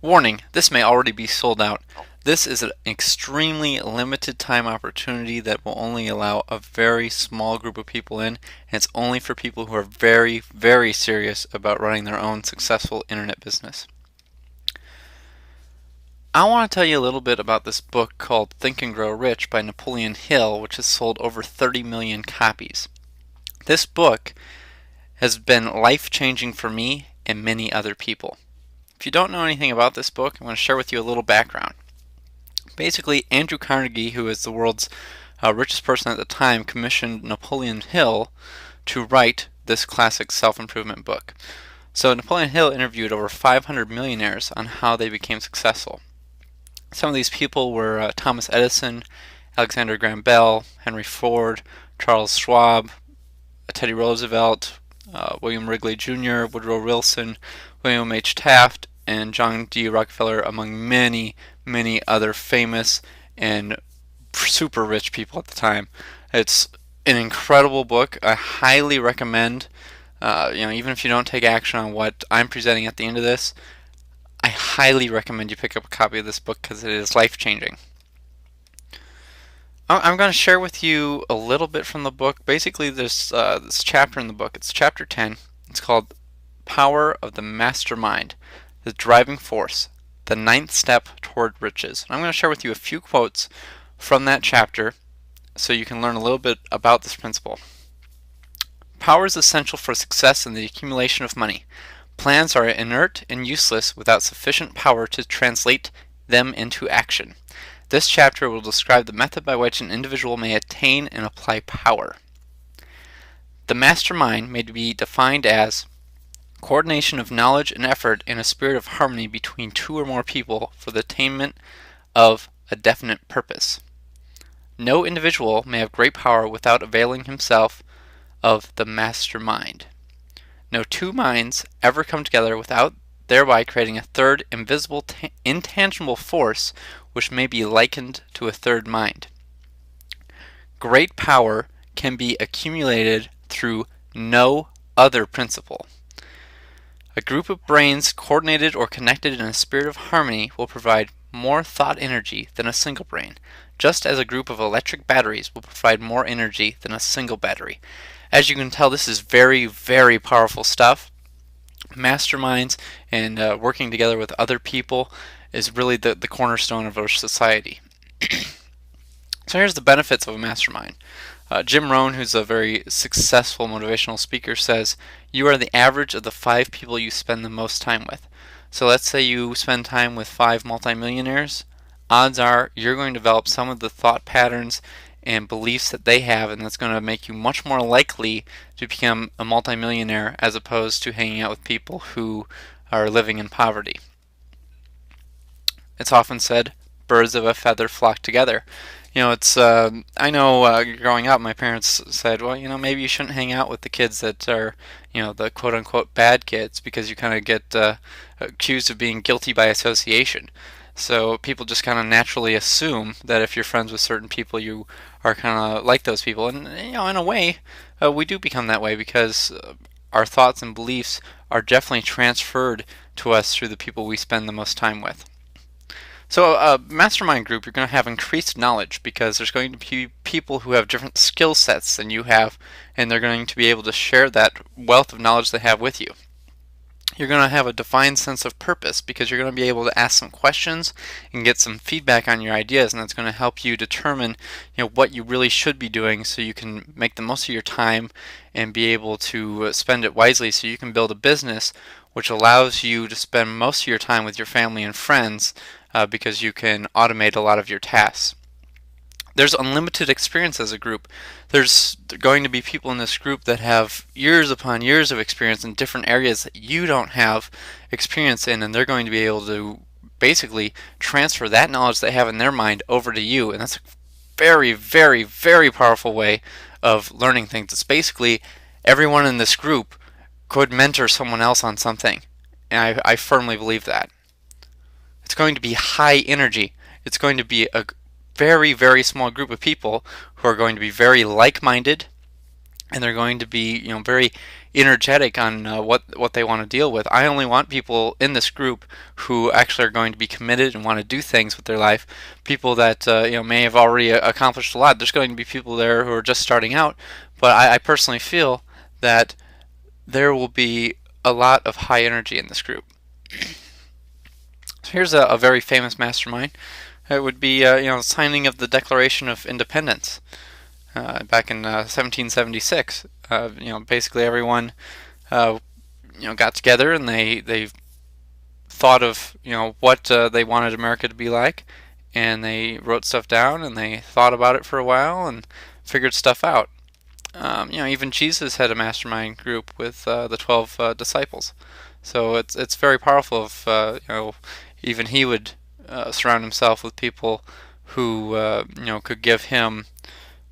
Warning, this may already be sold out. This is an extremely limited time opportunity that will only allow a very small group of people in, and it's only for people who are very, very serious about running their own successful internet business. I want to tell you a little bit about this book called Think and Grow Rich by Napoleon Hill, which has sold over 30 million copies. This book has been life-changing for me and many other people. If you don't know anything about this book, I want to share with you a little background. Basically, Andrew Carnegie, who is the world's richest person at the time, commissioned Napoleon Hill to write this classic self-improvement book. So Napoleon Hill interviewed over 500 millionaires on how they became successful. Some of these people were Thomas Edison, Alexander Graham Bell, Henry Ford, Charles Schwab, Teddy Roosevelt, William Wrigley Jr., Woodrow Wilson, William H. Taft, and John D. Rockefeller, among many, many other famous and super rich people at the time. It's an incredible book. I highly recommend, even if you don't take action on what I'm presenting at the end of this, I highly recommend you pick up a copy of this book because it is life-changing. I'm going to share with you a little bit from the book. Basically, this chapter in the book, it's chapter 10. It's called Power of the Mastermind, the Driving Force, the Ninth Step Toward Riches. And I'm going to share with you a few quotes from that chapter so you can learn a little bit about this principle. Power is essential for success in the accumulation of money. Plans are inert and useless without sufficient power to translate them into action. This chapter will describe the method by which an individual may attain and apply power. The mastermind may be defined as coordination of knowledge and effort in a spirit of harmony between two or more people for the attainment of a definite purpose. No individual may have great power without availing himself of the mastermind. No two minds ever come together without thereby creating a third invisible, intangible force which may be likened to a third mind. Great power can be accumulated through no other principle. A group of brains coordinated or connected in a spirit of harmony will provide more thought energy than a single brain, just as a group of electric batteries will provide more energy than a single battery. As you can tell, this is very, very powerful stuff. Masterminds and working together with other people is really the cornerstone of our society. So here's the benefits of a mastermind. Jim Rohn, who's a very successful motivational speaker, says, you are the average of the 5 people you spend the most time with. So let's say you spend time with 5 multimillionaires. Odds are you're going to develop some of the thought patterns and beliefs that they have, and that's going to make you much more likely to become a multimillionaire as opposed to hanging out with people who are living in poverty. It's often said, birds of a feather flock together. It's I know growing up, my parents said, well, maybe you shouldn't hang out with the kids that are, the quote-unquote bad kids, because you kind of get accused of being guilty by association. So people just kind of naturally assume that if you're friends with certain people, you are kind of like those people. And, in a way, we do become that way because our thoughts and beliefs are definitely transferred to us through the people we spend the most time with. So a mastermind group, you're going to have increased knowledge because there's going to be people who have different skill sets than you have, and they're going to be able to share that wealth of knowledge they have with you. You're going to have a defined sense of purpose because you're going to be able to ask some questions and get some feedback on your ideas, and that's going to help you determine what you really should be doing so you can make the most of your time and be able to spend it wisely so you can build a business which allows you to spend most of your time with your family and friends because you can automate a lot of your tasks. There's unlimited experience as a group. There's going to be people in this group that have years upon years of experience in different areas that you don't have experience in, and they're going to be able to basically transfer that knowledge they have in their mind over to you, and that's a very, very, very powerful way of learning things. It's basically everyone in this group could mentor someone else on something, and I firmly believe that. It's going to be high energy. It's going to be a very, very small group of people who are going to be very like-minded, and they're going to be, very energetic on what they want to deal with. I only want people in this group who actually are going to be committed and want to do things with their life. People that may have already accomplished a lot. There's going to be people there who are just starting out, but I personally feel that there will be a lot of high energy in this group. So here's a very famous mastermind. It would be signing of the Declaration of Independence. Back in 1776, basically everyone, got together and they thought of, what they wanted America to be like, and they wrote stuff down and they thought about it for a while and figured stuff out. Even Jesus had a mastermind group with the 12 disciples, so it's very powerful if even he would surround himself with people who could give him.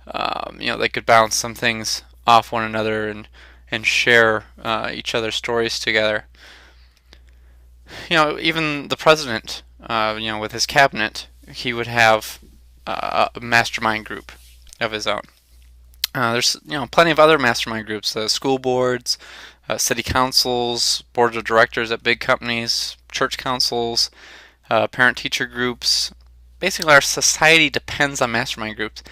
They could bounce some things off one another and share each other's stories together. Even the president, with his cabinet, he would have a mastermind group of his own. There's plenty of other mastermind groups: school boards, city councils, boards of directors at big companies, church councils, parent-teacher groups. Basically, our society depends on mastermind groups.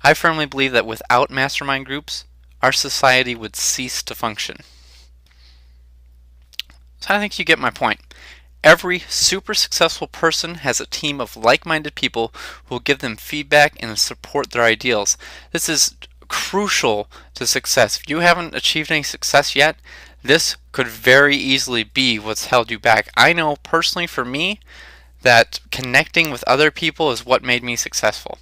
I firmly believe that without mastermind groups, our society would cease to function. So I think you get my point. Every super successful person has a team of like-minded people who will give them feedback and support their ideals. This is crucial to success. If you haven't achieved any success yet, this could very easily be what's held you back. I know personally for me that connecting with other people is what made me successful.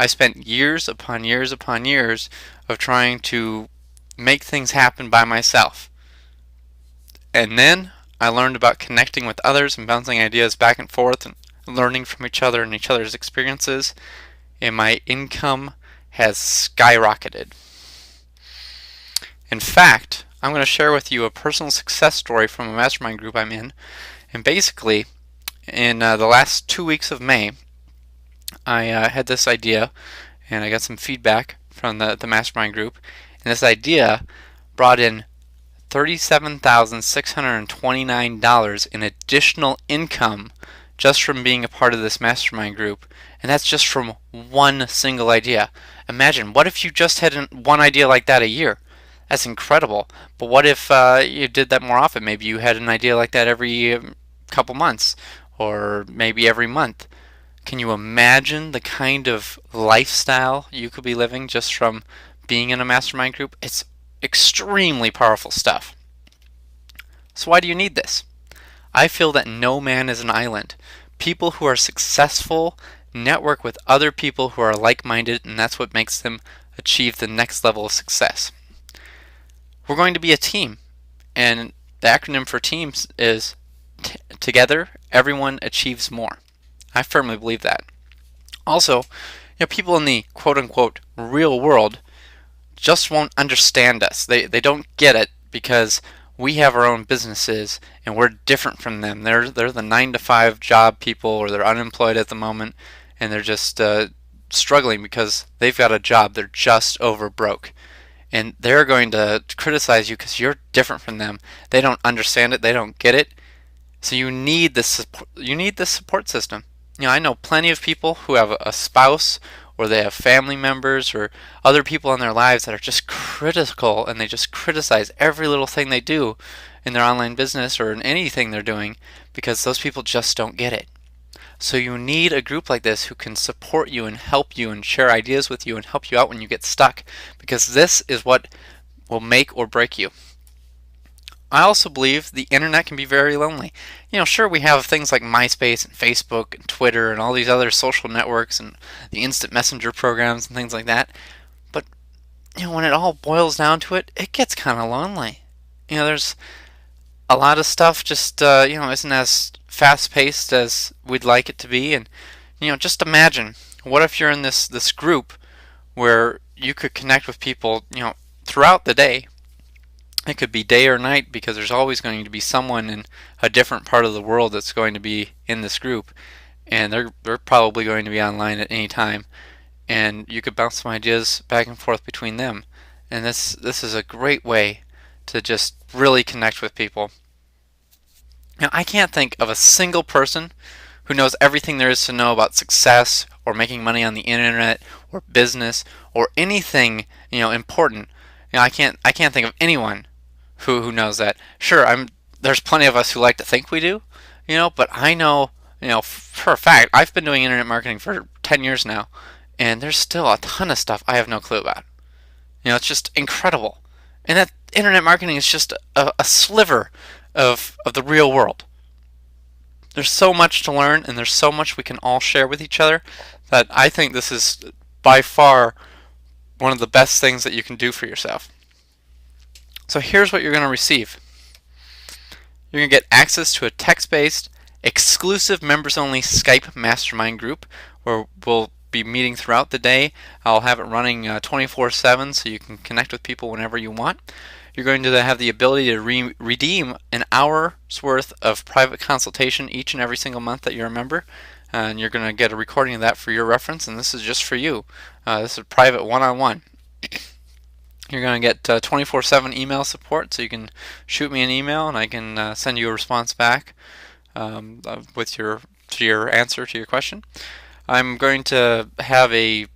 I spent years upon years upon years of trying to make things happen by myself. And then I learned about connecting with others and bouncing ideas back and forth and learning from each other and each other's experiences, and my income has skyrocketed. In fact, I'm going to share with you a personal success story from a mastermind group I'm in. And basically, in the last 2 weeks of May, I had this idea, and I got some feedback from the mastermind group, and this idea brought in $37,629 in additional income just from being a part of this mastermind group, and that's just from one single idea. Imagine, what if you just had one idea like that a year? That's incredible. But what if you did that more often? Maybe you had an idea like that every couple months, or maybe every month. Can you imagine the kind of lifestyle you could be living just from being in a mastermind group? It's extremely powerful stuff. So why do you need this? I feel that no man is an island. People who are successful network with other people who are like-minded, and that's what makes them achieve the next level of success. We're going to be a team, and the acronym for teams is together, everyone achieves more. I firmly believe that. Also, people in the quote-unquote real world just won't understand us. They don't get it because we have our own businesses and we're different from them. They're the 9-to-5 job people, or they're unemployed at the moment, and they're just struggling because they've got a job. They're just over broke. And they're going to criticize you because you're different from them. They don't understand it. They don't get it. So you need this support. You need this support system. I know plenty of people who have a spouse, or they have family members or other people in their lives that are just critical, and they just criticize every little thing they do in their online business or in anything they're doing because those people just don't get it. So you need a group like this who can support you and help you and share ideas with you and help you out when you get stuck, because this is what will make or break you. I also believe the internet can be very lonely. Sure, we have things like MySpace and Facebook and Twitter and all these other social networks and the instant messenger programs and things like that. But, when it all boils down to it, it gets kind of lonely. There's a lot of stuff just, isn't as fast-paced as we'd like it to be. And, just imagine, what if you're in this group where you could connect with people, throughout the day. It could be day or night, because there's always going to be someone in a different part of the world that's going to be in this group, and they're probably going to be online at any time, and you could bounce some ideas back and forth between them. and this is a great way to just really connect with people. Now, I can't think of a single person who knows everything there is to know about success or making money on the internet or business or anything, important. I can't think of anyone who knows that. Sure, there's plenty of us who like to think we do, but I know, for a fact, I've been doing internet marketing for 10 years now, and there's still a ton of stuff I have no clue about. It's just incredible. And that internet marketing is just a sliver of the real world. There's so much to learn, and there's so much we can all share with each other that I think this is by far one of the best things that you can do for yourself. So here's what you're going to receive. You're going to get access to a text-based, exclusive members-only Skype mastermind group where we'll be meeting throughout the day. I'll have it running 24/7 so you can connect with people whenever you want. You're going to have the ability to redeem an hour's worth of private consultation each and every single month that you're a member. And you're going to get a recording of that for your reference, and this is just for you. This is a private one-on-one. You're going to get 24/7 email support, so you can shoot me an email and I can send you a response back with your answer to your question. I'm going to have a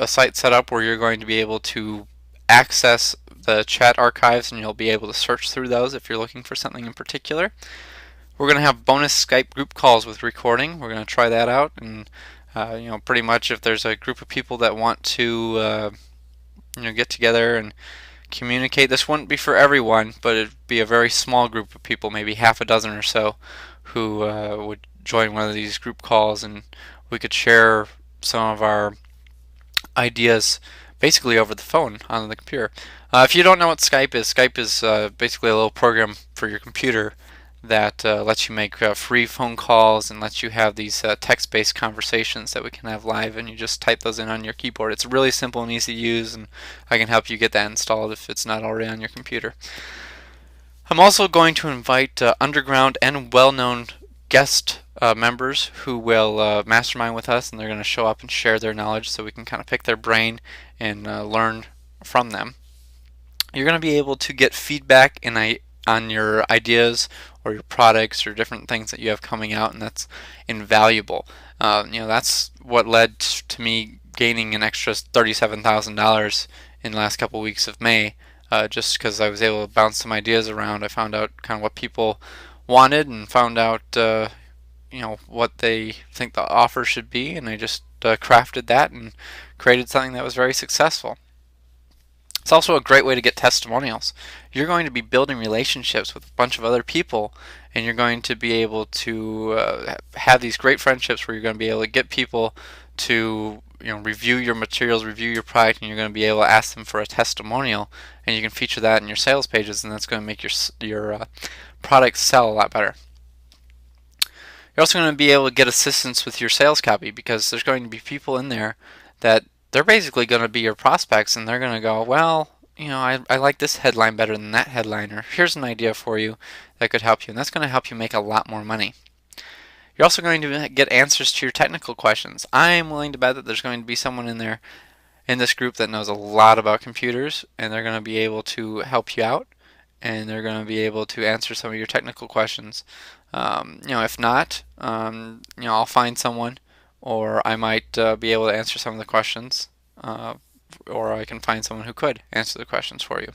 site set up where you're going to be able to access the chat archives, and you'll be able to search through those if you're looking for something in particular. We're going to have bonus Skype group calls with recording. We're going to try that out, and pretty much if there's a group of people that want to get together and communicate, this wouldn't be for everyone, but it'd be a very small group of people, maybe half a dozen or so, who would join one of these group calls, and we could share some of our ideas basically over the phone on the computer. If you don't know what Skype is basically a little program for your computer that lets you make free phone calls and lets you have these text-based conversations that we can have live, and you just type those in on your keyboard. It's really simple and easy to use, and I can help you get that installed if it's not already on your computer. I'm also going to invite underground and well-known guest members who will mastermind with us, and they're going to show up and share their knowledge so we can kind of pick their brain and learn from them. You're going to be able to get feedback on your ideas or your products or different things that you have coming out, and that's invaluable. That's what led to me gaining an extra $37,000 in the last couple weeks of May, just because I was able to bounce some ideas around. I found out kind of what people wanted and found out what they think the offer should be, and I just crafted that and created something that was very successful. It's also a great way to get testimonials. You're going to be building relationships with a bunch of other people, and you're going to be able to have these great friendships where you're going to be able to get people to review your materials, review your product, and you're going to be able to ask them for a testimonial, and you can feature that in your sales pages, and that's going to make your product sell a lot better. You're also going to be able to get assistance with your sales copy, because there's going to be people in there that they're basically going to be your prospects, and they're going to go, well, I like this headline better than that headline, or here's an idea for you that could help you, and that's going to help you make a lot more money. You're also going to get answers to your technical questions. I'm willing to bet that there's going to be someone in there in this group that knows a lot about computers, and they're going to be able to help you out, and they're going to be able to answer some of your technical questions. If not, I'll find someone, or I might be able to answer some of the questions, or I can find someone who could answer the questions for you.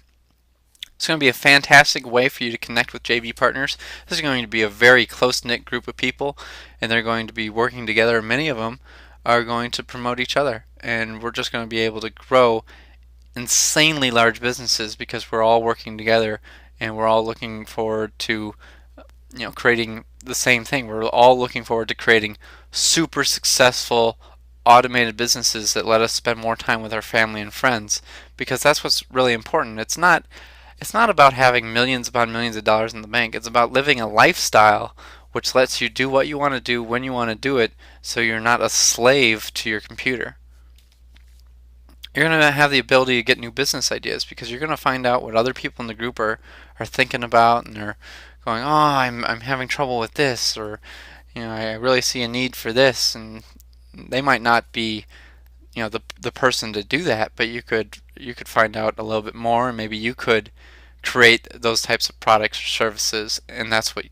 It's going to be a fantastic way for you to connect with JV partners. This is going to be a very close-knit group of people, and they're going to be working together. Many of them are going to promote each other, and we're just going to be able to grow insanely large businesses because we're all working together, and we're all looking forward to creating the same thing. We're all looking forward to creating super successful automated businesses that let us spend more time with our family and friends, because that's what's really important. It's not about having millions upon millions of dollars in the bank. It's about living a lifestyle which lets you do what you want to do when you want to do it, so you're not a slave to your computer. You're going to have the ability to get new business ideas, because you're going to find out what other people in the group are thinking about, and they're going, oh, I'm having trouble with this, or I really see a need for this, and they might not be the person to do that, but you could you could find out a little bit more, and maybe you could create those types of products or services, and that's what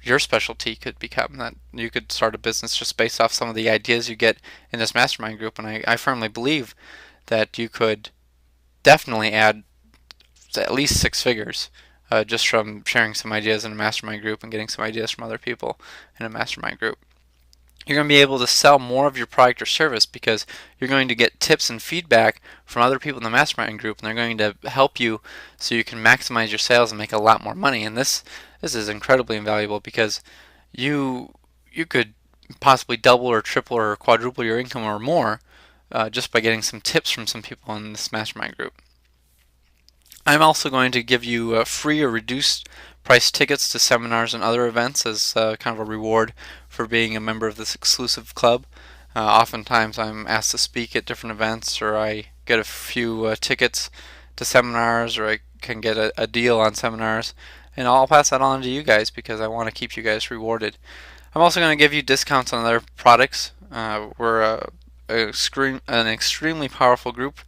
your specialty could become. That you could start a business just based off some of the ideas you get in this mastermind group, and I firmly believe that you could definitely add at least six figures just from sharing some ideas in a mastermind group and getting some ideas from other people in a mastermind group. You're going to be able to sell more of your product or service because you're going to get tips and feedback from other people in the mastermind group, and they're going to help you so you can maximize your sales and make a lot more money. And this is incredibly invaluable because you could possibly double or triple or quadruple your income or more just by getting some tips from some people in this mastermind group. I'm also going to give you free or reduced price tickets to seminars and other events as kind of a reward for being a member of this exclusive club. Oftentimes I'm asked to speak at different events, or I get a few tickets to seminars, or I can get a deal on seminars, and I'll pass that on to you guys because I want to keep you guys rewarded. I'm also going to give you discounts on other products. We're an extremely powerful group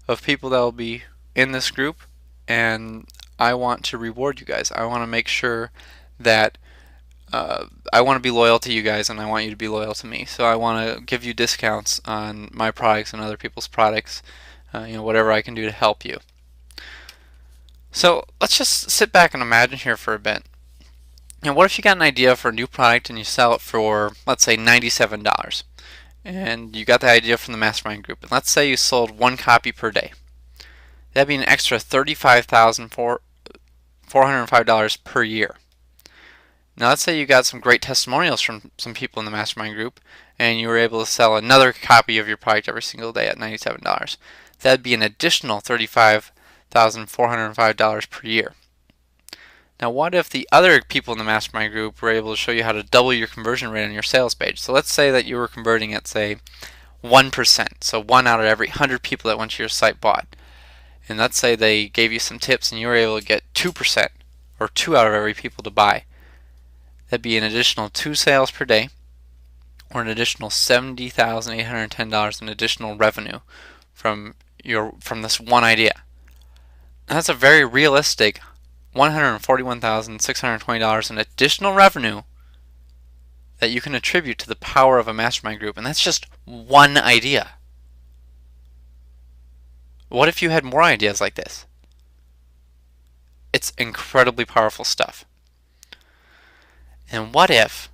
of people that will be in this group, and I want to reward you guys. I want to make sure that I want to be loyal to you guys, and I want you to be loyal to me. So I want to give you discounts on my products and other people's products, whatever I can do to help you. So let's just sit back and imagine here for a bit. What if you got an idea for a new product and you sell it for, let's say, $97? And you got the idea from the mastermind group, and let's say you sold one copy per day. That'd be an extra $35,405 per year. Now let's say you got some great testimonials from some people in the mastermind group, and you were able to sell another copy of your product every single day at $97. That'd be an additional $35,405 per year. Now what if the other people in the mastermind group were able to show you how to double your conversion rate on your sales page? So let's say that you were converting at, say, 1%. So 1 out of every 100 people that went to your site bought. And let's say they gave you some tips and you were able to get 2%, or 2 out of every people to buy. That'd be an additional 2 sales per day, or an additional $70,810 in additional revenue from this one idea. And that's a very realistic $141,620 in additional revenue that you can attribute to the power of a mastermind group, and that's just one idea. What if you had more ideas like this? It's incredibly powerful stuff. And what if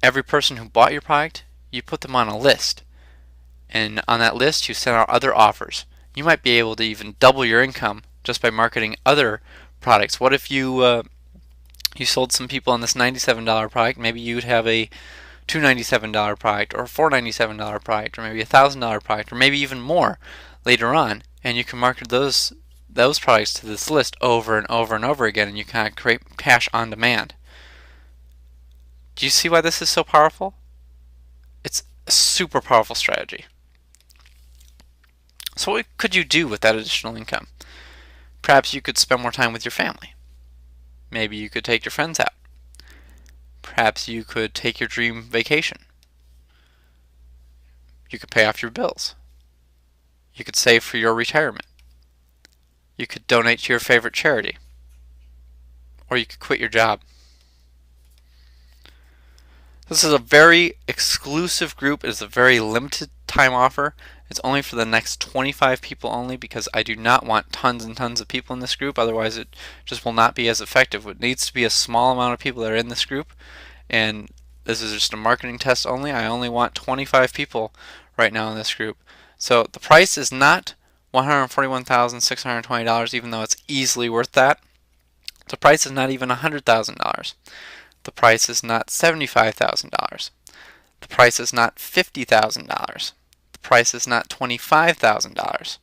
every person who bought your product, you put them on a list, and on that list you send out other offers? You might be able to even double your income just by marketing other products. What if you sold some people on this $97 product? Maybe you'd have a $297 product, or a $497 product, or maybe a $1,000 product, or maybe even more later on, and you can market those products to this list over and over and over again, and you kind of create cash on demand. Do you see why this is so powerful? It's a super powerful strategy. So what could you do with that additional income? Perhaps you could spend more time with your family. Maybe you could take your friends out. Perhaps you could take your dream vacation. You could pay off your bills. You could save for your retirement. You could donate to your favorite charity. Or you could quit your job. This is a very exclusive group. It is a very limited time offer. It's only for the next 25 people only, because I do not want tons and tons of people in this group. Otherwise it just will not be as effective. It needs to be a small amount of people that are in this group, and this is just a marketing test only. I only want 25 people right now in this group. So the price is not $141,620, even though it's easily worth that. The price is not even $100,000. The price is not $75,000. The price is not $50,000. The price is not $25,000.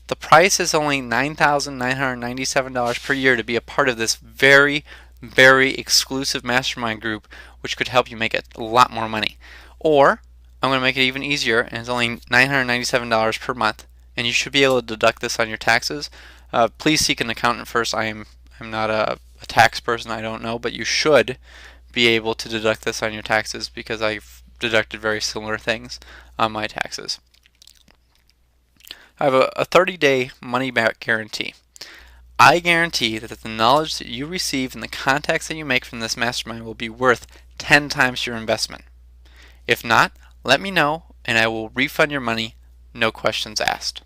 The price is only $9,997 per year to be a part of this very, very exclusive mastermind group, which could help you make a lot more money. Or I'm going to make it even easier, and it's only $997 per month, and you should be able to deduct this on your taxes. Please seek an accountant first. I'm not a tax person. I don't know, but you should be able to deduct this on your taxes, because I've deducted very similar things on my taxes. I have a 30-day money-back guarantee. I guarantee that the knowledge that you receive and the contacts that you make from this mastermind will be worth 10 times your investment. If not, let me know and I will refund your money, no questions asked.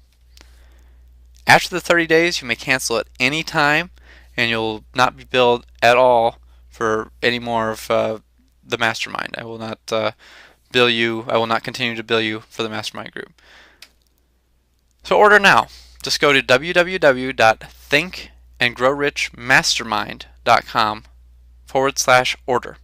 After the 30 days, you may cancel at any time and you'll not be billed at all for any more of the mastermind. I will not bill you. I will not continue to bill you for the mastermind group. So order now. Just go to www.thinkandgrowrichmastermind.com/order.